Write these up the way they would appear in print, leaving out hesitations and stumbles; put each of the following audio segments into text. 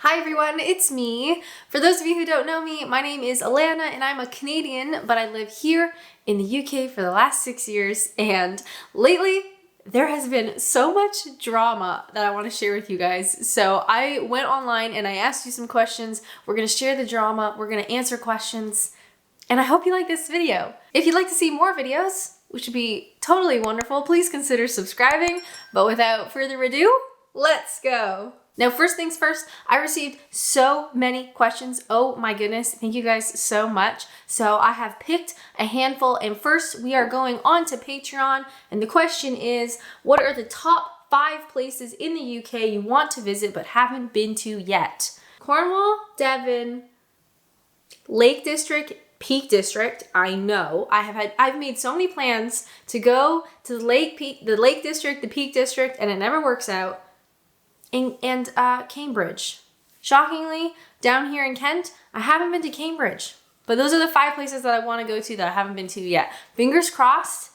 Hi everyone, it's me. For those of you who don't know me, my name is Alanna and I'm a Canadian, but I live here in the UK for the last 6 years, and lately there has been so much drama that I want to share with you guys. So I went online and I asked you some questions. We're going to share the drama, we're going to answer questions, and I hope you like this video. If you'd like to see more videos, which would be totally wonderful, please consider subscribing. But without further ado, let's go. Now, first things first, I received so many questions. Oh my goodness, thank you guys so much. So I have picked a handful, and first we are going on to Patreon, and the question is, what are the top 5 places in the UK you want to visit but haven't been to yet? Cornwall, Devon, Lake District, Peak District. I know I've made so many plans to go to the Lake District, the Peak District, and it never works out. And Cambridge. Shockingly, down here in Kent, I haven't been to Cambridge. But those are the 5 places that I want to go to that I haven't been to yet. Fingers crossed,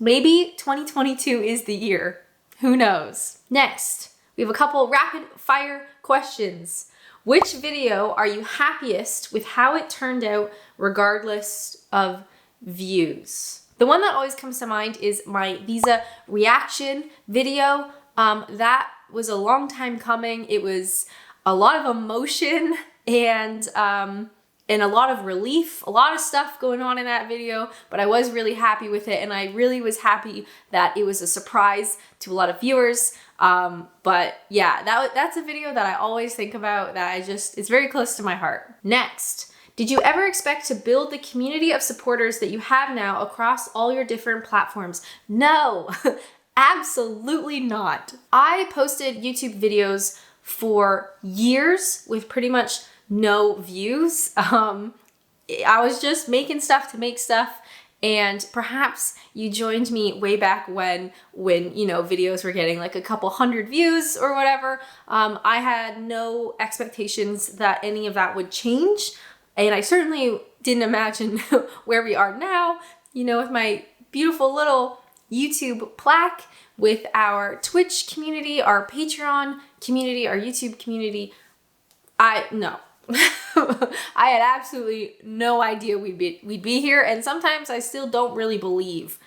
maybe 2022 is the year. Who knows? Next, we have a couple rapid fire questions. Which video are you happiest with how it turned out regardless of views? The one that always comes to mind is my visa reaction video. That was a long time coming. It was a lot of emotion and a lot of relief, a lot of stuff going on in that video, but I was really happy with it, and I really was happy that it was a surprise to a lot of viewers. But yeah, that's a video that I always think about, that it's very close to my heart. Next, did you ever expect to build the community of supporters that you have now across all your different platforms? No. Absolutely not. I posted YouTube videos for years with pretty much no views. I was just making stuff to make stuff, and perhaps you joined me way back when videos were getting like a couple hundred views or whatever. I had no expectations that any of that would change, and I certainly didn't imagine where we are now, with my beautiful little YouTube plaque, with our Twitch community, our Patreon community, our YouTube community. No. I had absolutely no idea we'd be here, and sometimes I still don't really believe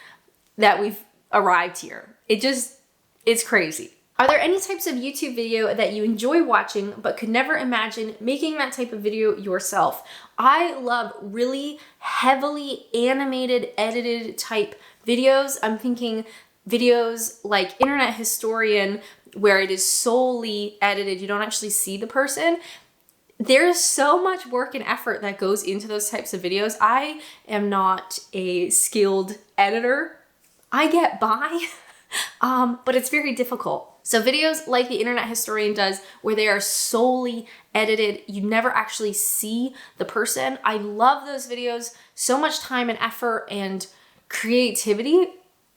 that we've arrived here. It's crazy. Are there any types of YouTube video that you enjoy watching but could never imagine making that type of video yourself? I love really heavily animated, edited type videos. I'm thinking videos like Internet Historian, where it is solely edited. You don't actually see the person. There's so much work and effort that goes into those types of videos. I am not a skilled editor. I get by, but it's very difficult. So videos like the Internet Historian does, where they are solely edited, you never actually see the person. I love those videos. So much time and effort and creativity,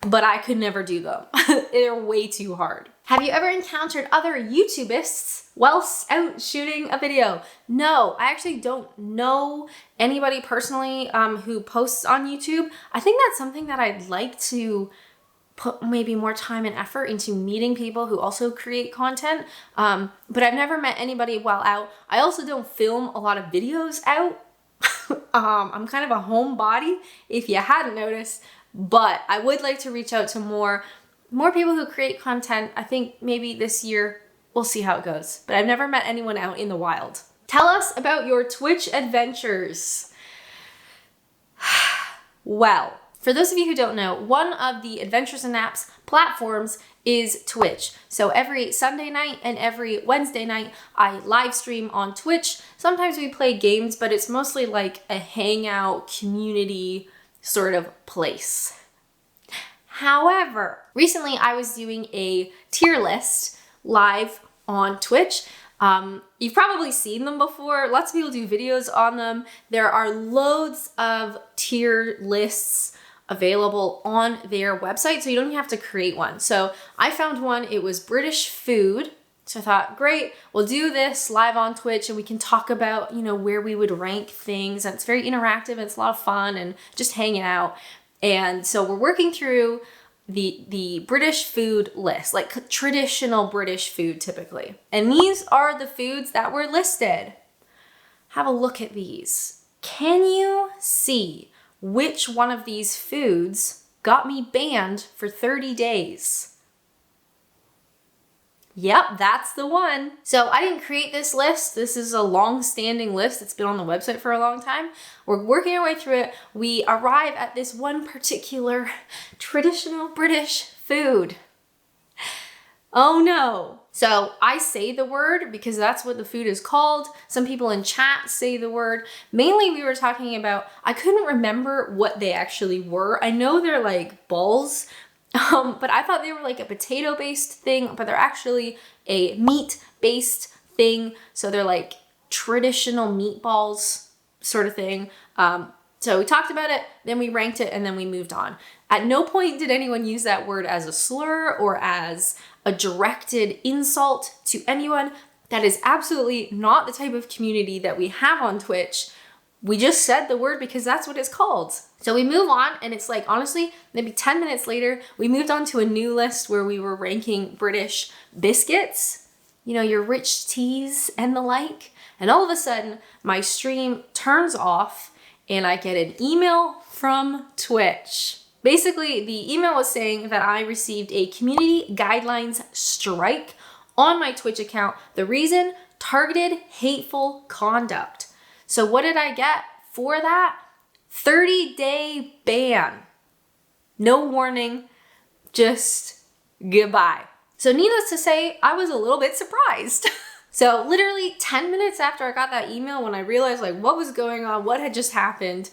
but I could never do them. They're way too hard. Have you ever encountered other Youtubists whilst out shooting a video? No, I actually don't know anybody personally who posts on YouTube. I think that's something that I'd like to put maybe more time and effort into, meeting people who also create content. But I've never met anybody while out. I also don't film a lot of videos out. I'm kind of a homebody, if you hadn't noticed, but I would like to reach out to more people who create content. I think maybe this year, we'll see how it goes, but I've never met anyone out in the wild. Tell us about your Twitch adventures. Well, for those of you who don't know, one of the Adventures in Apps platforms is Twitch. So every Sunday night and every Wednesday night, I live stream on Twitch. Sometimes we play games, but it's mostly like a hangout community sort of place. However, recently I was doing a tier list live on Twitch. You've probably seen them before. Lots of people do videos on them. There are loads of tier lists available on their website, so you don't even have to create one. So I found one, it was British food. So I thought, great, we'll do this live on Twitch and we can talk about, where we would rank things. And it's very interactive and it's a lot of fun and just hanging out. And so we're working through the British food list, like traditional British food typically. And these are the foods that were listed. Have a look at these. Can you see which one of these foods got me banned for 30 days? Yep, that's the one. So I didn't create this list. This is a long-standing list. It's been on the website for a long time. We're working our way through it. We arrive at this one particular traditional British food. Oh no. So I say the word because that's what the food is called. Some people in chat say the word. Mainly we were talking about, I couldn't remember what they actually were. I know they're like balls, but I thought they were like a potato-based thing, but they're actually a meat-based thing. So they're like traditional meatballs sort of thing. So we talked about it, then we ranked it, and then we moved on. At no point did anyone use that word as a slur or as a directed insult to anyone. That is absolutely not the type of community that we have on Twitch. We just said the word because that's what it's called. So we move on, and it's like, honestly, maybe 10 minutes later, we moved on to a new list where we were ranking British biscuits, you know, your rich teas and the like. And all of a sudden, my stream turns off and I get an email from Twitch. Basically, the email was saying that I received a community guidelines strike on my Twitch account. The reason? Targeted hateful conduct. So what did I get for that? 30-day ban. No warning, just goodbye. So needless to say, I was a little bit surprised. So literally 10 minutes after I got that email, when I realized like what was going on, what had just happened,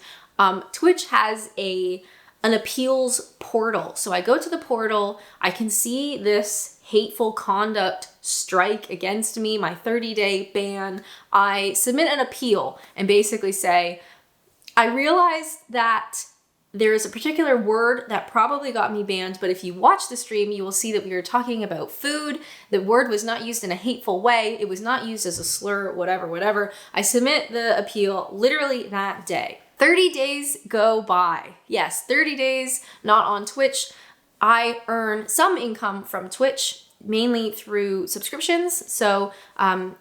Twitch has an appeals portal. So I go to the portal, I can see this hateful conduct strike against me, my 30-day ban. I submit an appeal and basically say, I realized that there is a particular word that probably got me banned, but if you watch the stream, you will see that we were talking about food. The word was not used in a hateful way. It was not used as a slur, whatever. I submit the appeal literally that day. 30 days go by. Yes, 30 days, not on Twitch. I earn some income from Twitch, mainly through subscriptions. So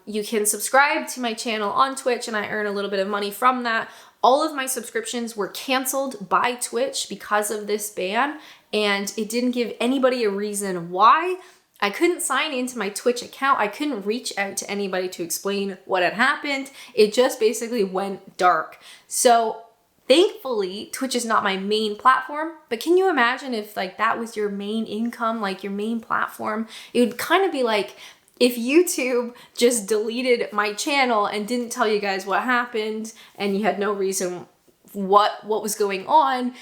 you can subscribe to my channel on Twitch and I earn a little bit of money from that. All of my subscriptions were canceled by Twitch because of this ban, and it didn't give anybody a reason why. I couldn't sign into my Twitch account. I couldn't reach out to anybody to explain what had happened. It just basically went dark. So thankfully, Twitch is not my main platform, but can you imagine if like that was your main income, like your main platform? It would kind of be like if YouTube just deleted my channel and didn't tell you guys what happened and you had no reason what was going on.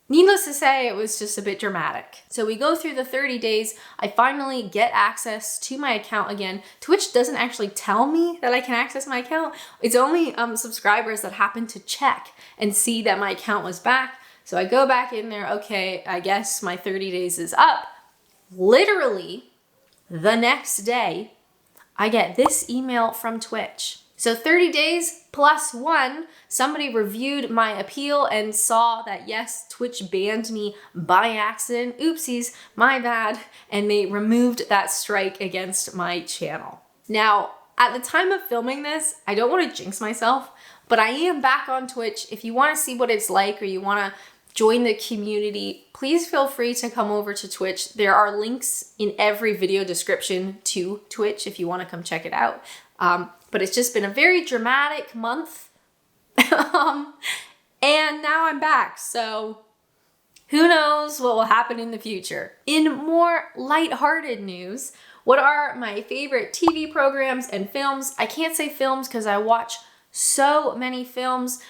Needless to say, it was just a bit dramatic. So we go through the 30 days. I finally get access to my account again. Twitch doesn't actually tell me that I can access my account. It's only subscribers that happen to check and see that my account was back. So I go back in there. Okay, I guess my 30 days is up. Literally, the next day, I get this email from Twitch. So 30 days plus one, somebody reviewed my appeal and saw that yes, Twitch banned me by accident. Oopsies, my bad. And they removed that strike against my channel. Now, at the time of filming this, I don't want to jinx myself, but I am back on Twitch. If you want to see what it's like or you want to join the community, please feel free to come over to Twitch. There are links in every video description to Twitch if you want to come check it out. But it's just been a very dramatic month. And now I'm back. So who knows what will happen in the future. In more lighthearted news, what are my favorite TV programs and films? I can't say films because I watch so many films.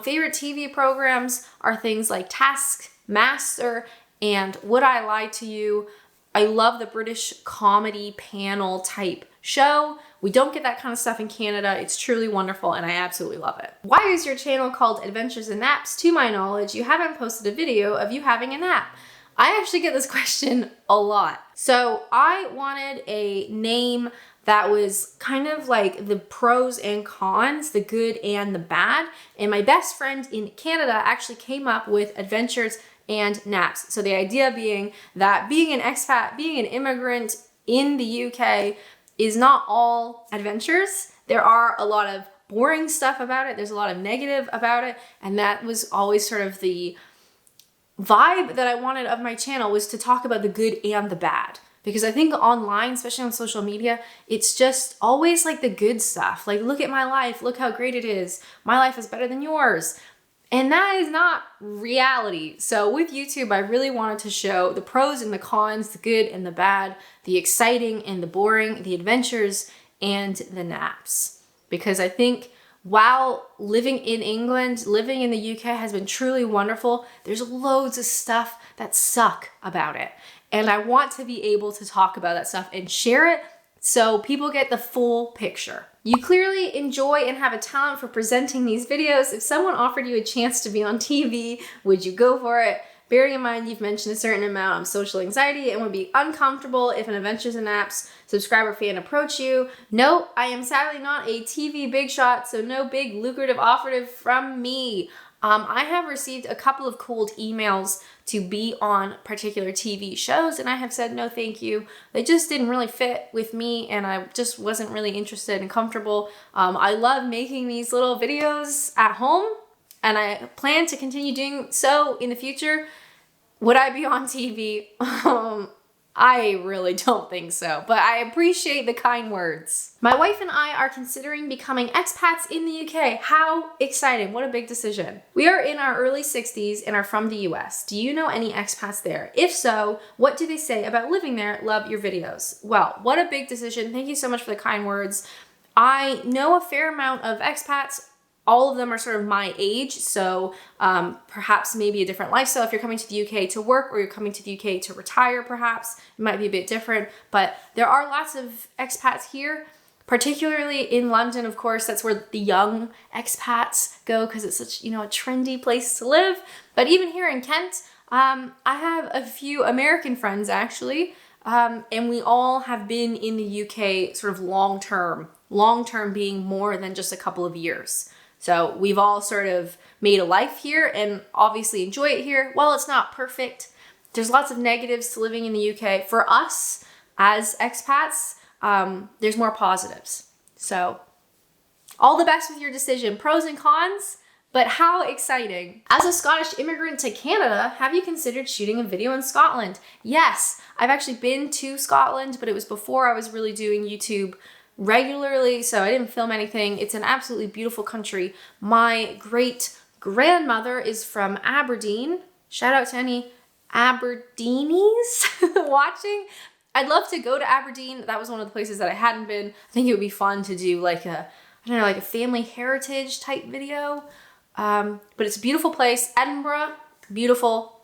Favorite TV programs are things like Taskmaster and Would I Lie to You? I love the British comedy panel type show. We don't get that kind of stuff in Canada. It's truly wonderful and I absolutely love it. Why is your channel called Adventures in Naps? To my knowledge, you haven't posted a video of you having a nap. I actually get this question a lot. So I wanted a name that was kind of like the pros and cons, the good and the bad. And my best friend in Canada actually came up with Adventures and naps. So the idea being that being an expat, being an immigrant in the UK is not all adventures. There are a lot of boring stuff about it. There's a lot of negative about it. And that was always sort of the vibe that I wanted of my channel, was to talk about the good and the bad. Because I think online, especially on social media, it's just always like the good stuff. Like, look at my life, look how great it is. My life is better than yours. And that is not reality. So with YouTube, I really wanted to show the pros and the cons, the good and the bad, the exciting and the boring, the adventures and the naps. Because I think while living in England, living in the UK has been truly wonderful, there's loads of stuff that suck about it. And I want to be able to talk about that stuff and share it so people get the full picture. You clearly enjoy and have a talent for presenting these videos. If someone offered you a chance to be on TV, would you go for it? Bearing in mind you've mentioned a certain amount of social anxiety and would be uncomfortable if an Adventures in Apps subscriber fan approached you. No, I am sadly not a TV big shot, so no big lucrative offer from me. I have received a couple of cold emails to be on particular TV shows, and I have said no thank you. They just didn't really fit with me, and I just wasn't really interested and comfortable. I love making these little videos at home, and I plan to continue doing so in the future. Would I be on TV? I really don't think so, but I appreciate the kind words. My wife and I are considering becoming expats in the UK. How exciting. What a big decision. We are in our early 60s and are from the US. Do you know any expats there? If so, what do they say about living there? Love your videos. Well, what a big decision. Thank you so much for the kind words. I know a fair amount of expats. All of them are sort of my age, so perhaps maybe a different lifestyle. If you're coming to the UK to work or you're coming to the UK to retire, perhaps, it might be a bit different. But there are lots of expats here, particularly in London, of course. That's where the young expats go because it's such, a trendy place to live. But even here in Kent, I have a few American friends, actually, and we all have been in the UK sort of long-term being more than just a couple of years. So we've all sort of made a life here and obviously enjoy it here. While it's not perfect, there's lots of negatives to living in the UK. For us as expats, there's more positives. So all the best with your decision. Pros and cons, but how exciting. As a Scottish immigrant to Canada, have you considered shooting a video in Scotland? Yes, I've actually been to Scotland, but it was before I was really doing YouTube regularly, so I didn't film anything. It's an absolutely beautiful country. My great grandmother is from Aberdeen. Shout out to any Aberdeenies watching. I'd love to go to Aberdeen. That was one of the places that I hadn't been. I think it would be fun to do like a family heritage type video. But it's a beautiful place. Edinburgh, beautiful.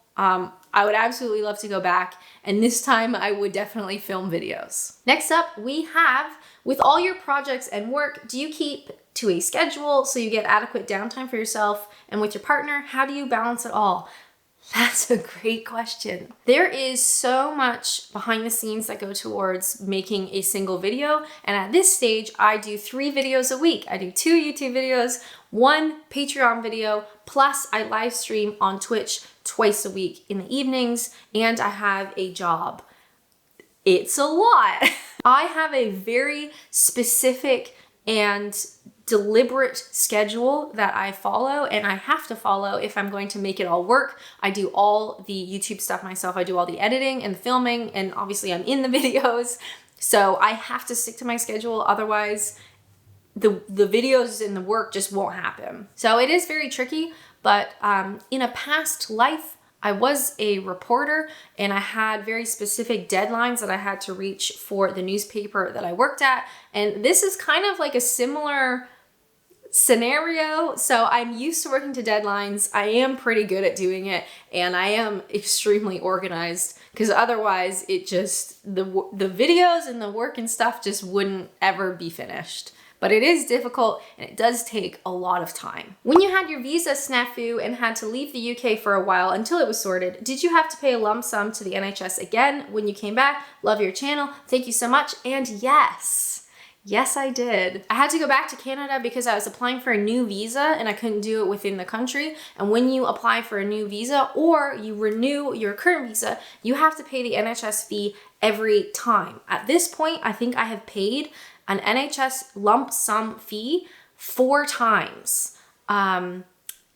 I would absolutely love to go back, and this time I would definitely film videos. Next up, we have, with all your projects and work, do you keep to a schedule so you get adequate downtime for yourself and with your partner? How do you balance it all? That's a great question. There is so much behind the scenes that go towards making a single video. And at this stage, I do 3 videos a week. I do 2 YouTube videos, 1 Patreon video, plus I live stream on Twitch twice a week in the evenings, and I have a job. It's a lot. I have a very specific and deliberate schedule that I follow, and I have to follow if I'm going to make it all work. I do all the YouTube stuff myself. I do all the editing and the filming, and obviously I'm in the videos. So I have to stick to my schedule. Otherwise, the videos and the work just won't happen. So it is very tricky, but in a past life, I was a reporter and I had very specific deadlines that I had to reach for the newspaper that I worked at. And this is kind of like a similar scenario. So I'm used to working to deadlines. I am pretty good at doing it, and I am extremely organized, because otherwise it just, the videos and the work and stuff just wouldn't ever be finished. But it is difficult and it does take a lot of time. When you had your visa snafu and had to leave the UK for a while until it was sorted, did you have to pay a lump sum to the NHS again when you came back? Love your channel. Thank you so much. And yes, Yes, I did. I had to go back to Canada because I was applying for a new visa and I couldn't do it within the country. And when you apply for a new visa or you renew your current visa, you have to pay the NHS fee every time. At this point, I think I have paid an NHS lump sum fee 4 times. And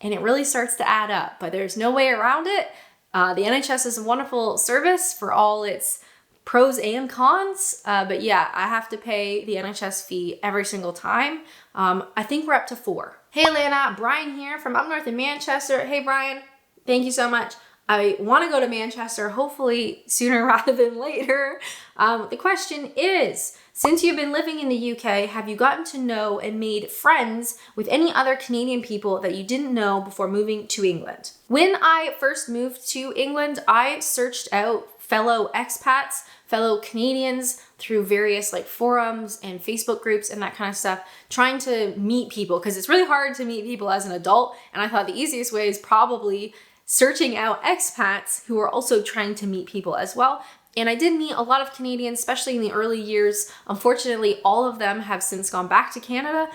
it really starts to add up, but there's no way around it. The NHS is a wonderful service for all its pros and cons, but yeah, I have to pay the NHS fee every single time. I think we're up to 4. Hey Alanna, Brian here from up north in Manchester. Hey Brian, thank you so much. I want to go to Manchester, hopefully sooner rather than later. The question is, since you've been living in the UK, have you gotten to know and made friends with any other Canadian people that you didn't know before moving to England? When I first moved to England, I searched out fellow expats, fellow Canadians through various like forums and Facebook groups and that kind of stuff, trying to meet people because it's really hard to meet people as an adult. And I thought the easiest way is probably searching out expats who are also trying to meet people as well. And I did meet a lot of Canadians, especially in the early years. Unfortunately, all of them have since gone back to Canada.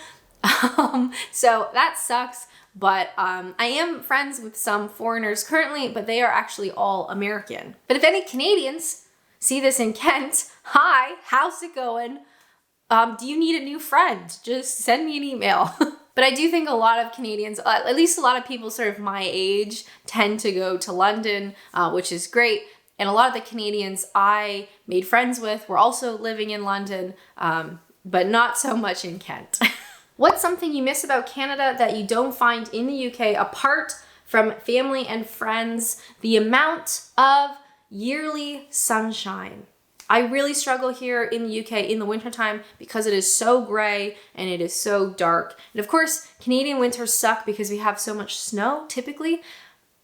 So that sucks. But I am friends with some foreigners currently, but they are actually all American. But if any Canadians see this in Kent, hi, how's it going? Do you need a new friend? Just send me an email. But I do think a lot of Canadians, at least a lot of people sort of my age, tend to go to London, which is great. And a lot of the Canadians I made friends with were also living in London, but not so much in Kent. What's something you miss about Canada that you don't find in the UK apart from family and friends? The amount of yearly sunshine. I really struggle here in the UK in the wintertime because it is so gray and it is so dark. And of course, Canadian winters suck because we have so much snow typically,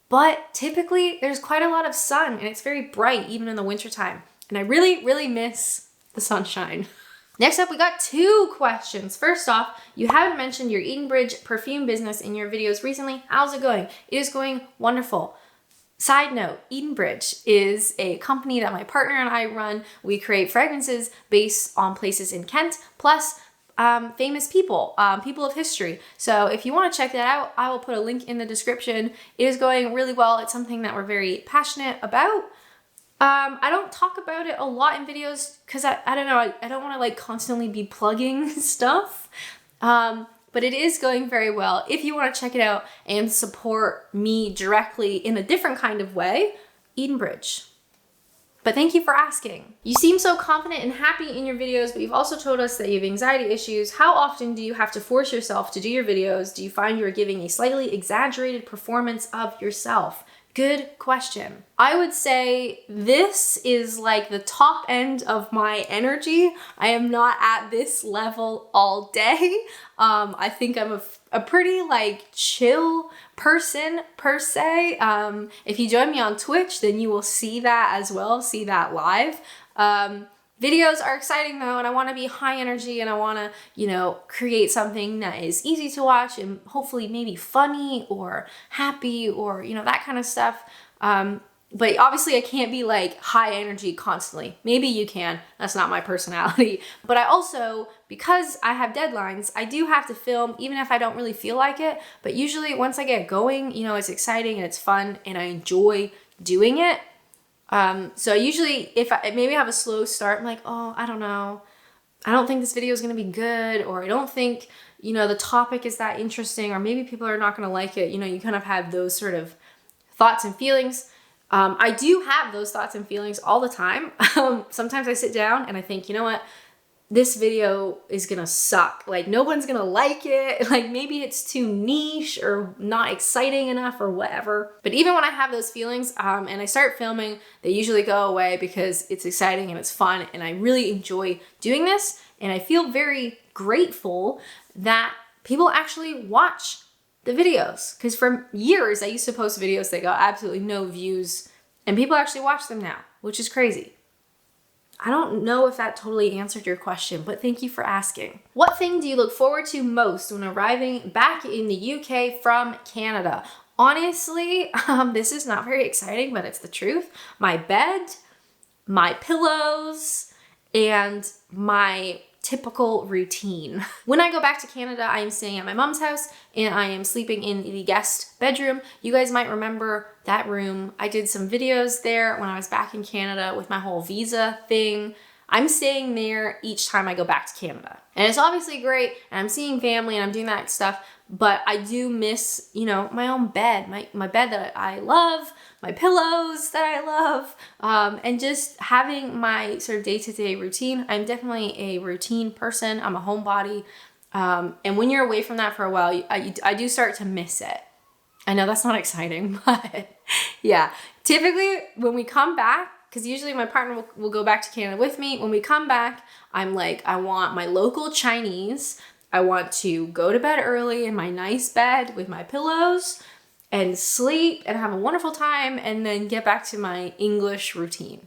but typically there's quite a lot of sun and it's very bright even in the wintertime. And I really, really miss the sunshine. Next up, we got 2 questions. First off, you haven't mentioned your Edenbridge perfume business in your videos recently. How's it going? It is going wonderful. Side note, Edenbridge is a company that my partner and I run. We create fragrances based on places in Kent, plus famous people, people of history. So if you want to check that out, I will put a link in the description. It is going really well. It's something that we're very passionate about. I don't talk about it a lot in videos because I don't know, I don't want to like constantly be plugging stuff. But it is going very well. If you want to check it out and support me directly in a different kind of way, Edenbridge. But thank you for asking. You seem so confident and happy in your videos, but you've also told us that you have anxiety issues. How often do you have to force yourself to do your videos? Do you find you're giving a slightly exaggerated performance of yourself? Good question. I would say this is like the top end of my energy. I am not at this level all day. I think I'm a pretty like chill person per se. If you join me on Twitch, then you will see that as well, see that live. Videos are exciting though, and I want to be high energy and I want to, you know, create something that is easy to watch and hopefully maybe funny or happy or, you know, that kind of stuff. But obviously I can't be like high energy constantly. Maybe you can, that's not my personality. But I also, because I have deadlines, I do have to film even if I don't really feel like it. But usually once I get going, you know, it's exciting and it's fun and I enjoy doing it. So usually if I maybe have a slow start, I'm like, oh, I don't know. I don't think this video is going to be good, or I don't think, you know, the topic is that interesting, or maybe people are not going to like it. You know, you kind of have those sort of thoughts and feelings. I do have those thoughts and feelings all the time. Sometimes I sit down and I think, you know what? This video is gonna suck. Like no one's gonna like it. Like maybe it's too niche or not exciting enough or whatever. But even when I have those feelings and I start filming, they usually go away because it's exciting and it's fun and I really enjoy doing this. And I feel very grateful that people actually watch the videos. Because for years I used to post videos that got absolutely no views and people actually watch them now, which is crazy. I don't know if that totally answered your question, but thank you for asking. What thing do you look forward to most when arriving back in the UK from Canada? Honestly, this is not very exciting, but it's the truth. My bed, my pillows, and my typical routine. When I go back to Canada, I am staying at my mom's house and I am sleeping in the guest bedroom. You guys might remember that room. I did some videos there when I was back in Canada with my whole visa thing. I'm staying there each time I go back to Canada. And it's obviously great, and I'm seeing family and I'm doing that stuff, but I do miss, you know, my own bed, my bed that I love, my pillows that I love, and just having my sort of day-to-day routine. I'm definitely a routine person. I'm a homebody. And when you're away from that for a while, I do start to miss it. I know that's not exciting, but yeah. Typically, when we come back, because usually my partner will go back to Canada with me. When we come back, I'm like, I want my local Chinese. I want to go to bed early in my nice bed with my pillows and sleep and have a wonderful time and then get back to my English routine.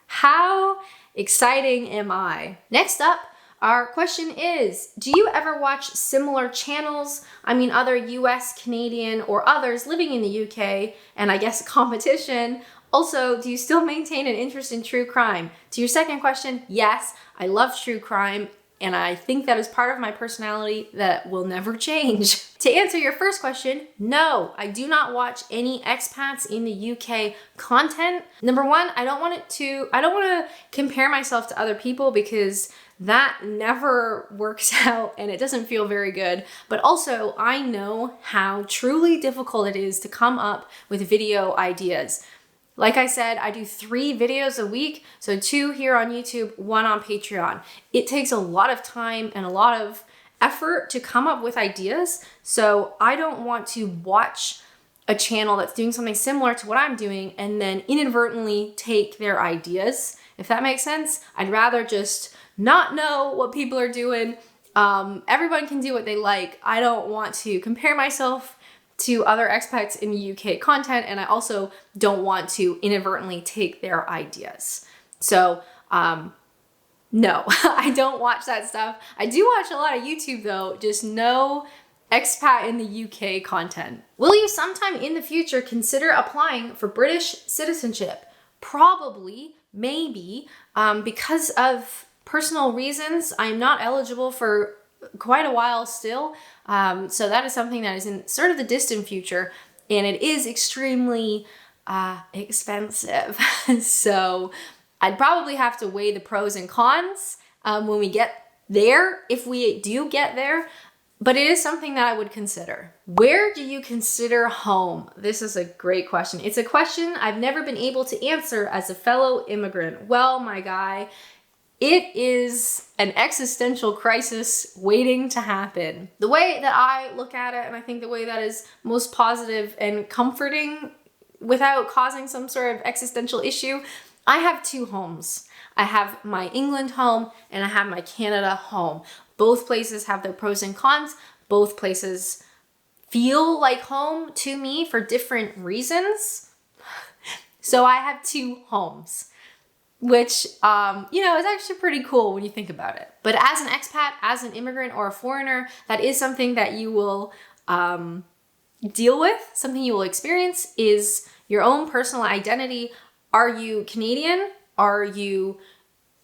How exciting am I? Next up, our question is, do you ever watch similar channels? I mean, other US, Canadian, or others living in the UK, and I guess competition. Also, do you still maintain an interest in true crime? To your second question, yes, I love true crime, and I think that is part of my personality that will never change. To answer your first question, no, I do not watch any expats in the UK content. Number one, I don't want to compare myself to other people because that never works out and it doesn't feel very good. But also, I know how truly difficult it is to come up with video ideas. Like I said, I do 3 videos a week, so 2 here on YouTube, 1 on Patreon. It takes a lot of time and a lot of effort to come up with ideas, so I don't want to watch a channel that's doing something similar to what I'm doing and then inadvertently take their ideas, if that makes sense. I'd rather just not know what people are doing. Everyone can do what they like. I don't want to compare myself to other expats in the UK content, and I also don't want to inadvertently take their ideas. So, no, I don't watch that stuff. I do watch a lot of YouTube though, just no expat in the UK content. Will you sometime in the future consider applying for British citizenship? Probably, maybe, because of personal reasons, I'm not eligible for quite a while still. So that is something that is in sort of the distant future, and it is extremely expensive. So I'd probably have to weigh the pros and cons when we get there, if we do get there, but it is something that I would consider. Where do you consider home? This is a great question. It's a question I've never been able to answer as a fellow immigrant. Well, my guy, it is an existential crisis waiting to happen. The way that I look at it, and I think the way that is most positive and comforting without causing some sort of existential issue, I have 2 homes. I have my England home and I have my Canada home. Both places have their pros and cons. Both places feel like home to me for different reasons. So I have 2 homes, which, you know, is actually pretty cool when you think about it. But as an expat, as an immigrant or a foreigner, that is something that you will deal with, something you will experience is your own personal identity. Are you Canadian? Are you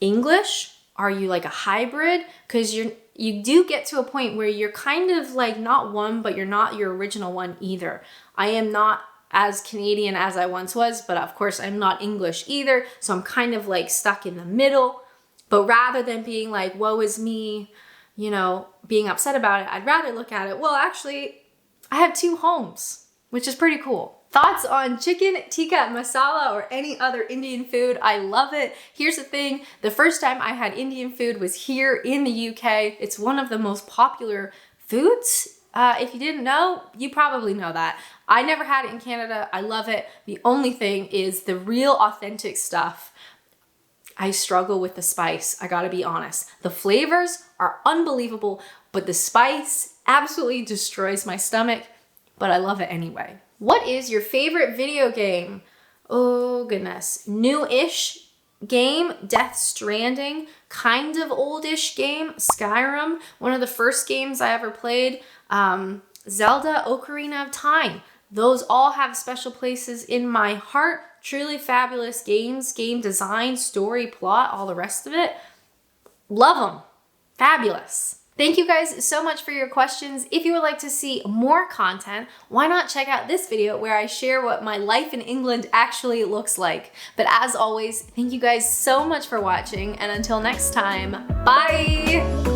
English? Are you like a hybrid? Because you do get to a point where you're kind of like not one, but you're not your original one either. I am not as Canadian as I once was, but of course I'm not English either. So I'm kind of like stuck in the middle. But rather than being like, woe is me, you know, being upset about it, I'd rather look at it, well, actually, I have 2 homes, which is pretty cool. Thoughts on chicken tikka masala or any other Indian food? I love it. Here's the thing. The first time I had Indian food was here in the UK. It's one of the most popular foods. If you didn't know, you probably know that. I never had it in Canada. I love it. The only thing is the real authentic stuff. I struggle with the spice. I gotta be honest. The flavors are unbelievable, but the spice absolutely destroys my stomach, but I love it anyway. What is your favorite video game? Oh goodness. New-ish game, Death Stranding. Kind of oldish game, Skyrim. One of the first games I ever played. Zelda, Ocarina of Time. Those all have special places in my heart. Truly fabulous games, game design, story, plot, all the rest of it. Love them. Fabulous. Thank you guys so much for your questions. If you would like to see more content, why not check out this video where I share what my life in England actually looks like. But as always, thank you guys so much for watching, and until next time, bye!